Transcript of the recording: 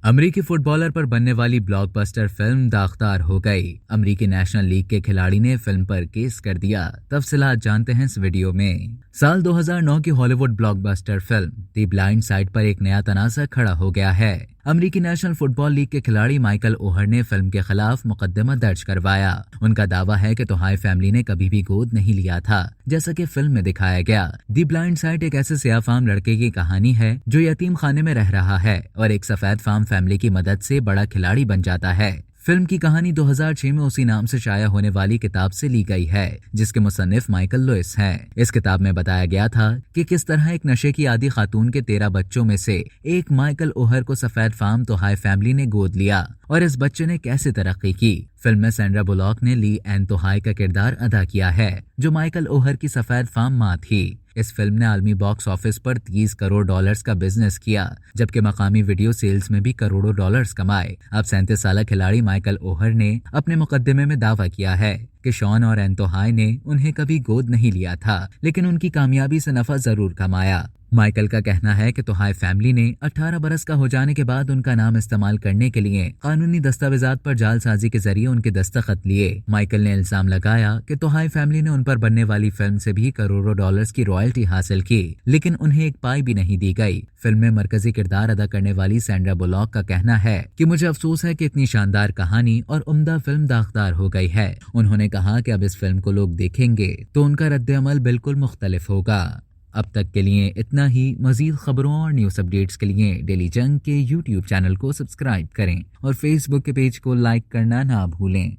अमेरिकी फुटबॉलर पर बनने वाली ब्लॉकबस्टर फिल्म दागदार हो गई। अमेरिकी नेशनल लीग के खिलाड़ी ने फिल्म पर केस कर दिया। तफसीलात जानते हैं इस वीडियो में। साल 2009 की Hollywood blockbuster film the blind side पर एक नया तनाज़ा खड़ा हो गया है। अमेरिकी नेशनल फुटबॉल लीग के खिलाड़ी माइकल ओहर ने फिल्म के खिलाफ मुकदमा दर्ज करवाया। उनका दावा है कि तोहाई फैमिली ने कभी भी गोद नहीं लिया था, जैसा कि फिल्म में दिखाया गया। द ब्लाइंड साइड एक ऐसे सियाह फार्म लड़के की कहानी है जो यतीम खाने में रह रहा है और एक सफेद फार्म फैमिली की मदद से बड़ा खिलाड़ी बन जाता है। फिल्म की कहानी 2006 में उसी नाम से शाया होने वाली किताब से ली गई है, जिसके मुसन्निफ माइकल लुइस हैं। इस किताब में बताया गया था कि किस तरह एक नशे की आदी खातून के 13 बच्चों में से एक माइकल ओहर को सफेद फार्म तोहाई फैमिली ने गोद लिया और इस बच्चे ने कैसे तरक्की की। फिल्म में सैंड्रा बुलॉक ने ली एन तोहाई का किरदार अदा किया है, जो माइकल ओहर की सफेद फार्म माँ थी। इस फिल्म ने आलमी बॉक्स ऑफिस पर 30 करोड़ डॉलर्स का बिजनेस किया, जबकि मकामी वीडियो सेल्स में भी करोड़ों डॉलर्स कमाए। अब 37 साल खिलाड़ी माइकल ओहर ने अपने मुकदमे में दावा किया है कि शॉन और एन तोहाई ने उन्हें कभी गोद नहीं लिया था, लेकिन उनकी कामयाबी से नफा जरूर कमाया। माइकल का कहना है कि तोहाई फैमिली ने 18 बरस का हो जाने के बाद उनका नाम इस्तेमाल करने के लिए कानूनी दस्तावेजात पर जालसाजी के जरिए उनके दस्तखत लिए। माइकल ने इल्जाम लगाया कि तोहाई फैमिली ने उन पर बनने वाली फिल्म से भी करोड़ों डॉलर्स की रॉयल्टी हासिल की, लेकिन उन्हें एक पाई भी नहीं दी गई। फिल्म में मरकजी किरदार अदा करने वाली सैंड्रा बुलॉक का कहना है कि मुझे अफसोस है कि इतनी शानदार कहानी और उम्दा फिल्म दागदार हो गई है। उन्होंने कहा कि अब इस फिल्म को लोग देखेंगे तो उनका रद्द-ए-अमल बिल्कुल मुख्तलिफ होगा। अब तक के लिए इतना ही। मजीद खबरों और न्यूज़ अपडेट्स के लिए डेली जंग के YouTube चैनल को सब्सक्राइब करें और Facebook के पेज को लाइक करना ना भूलें।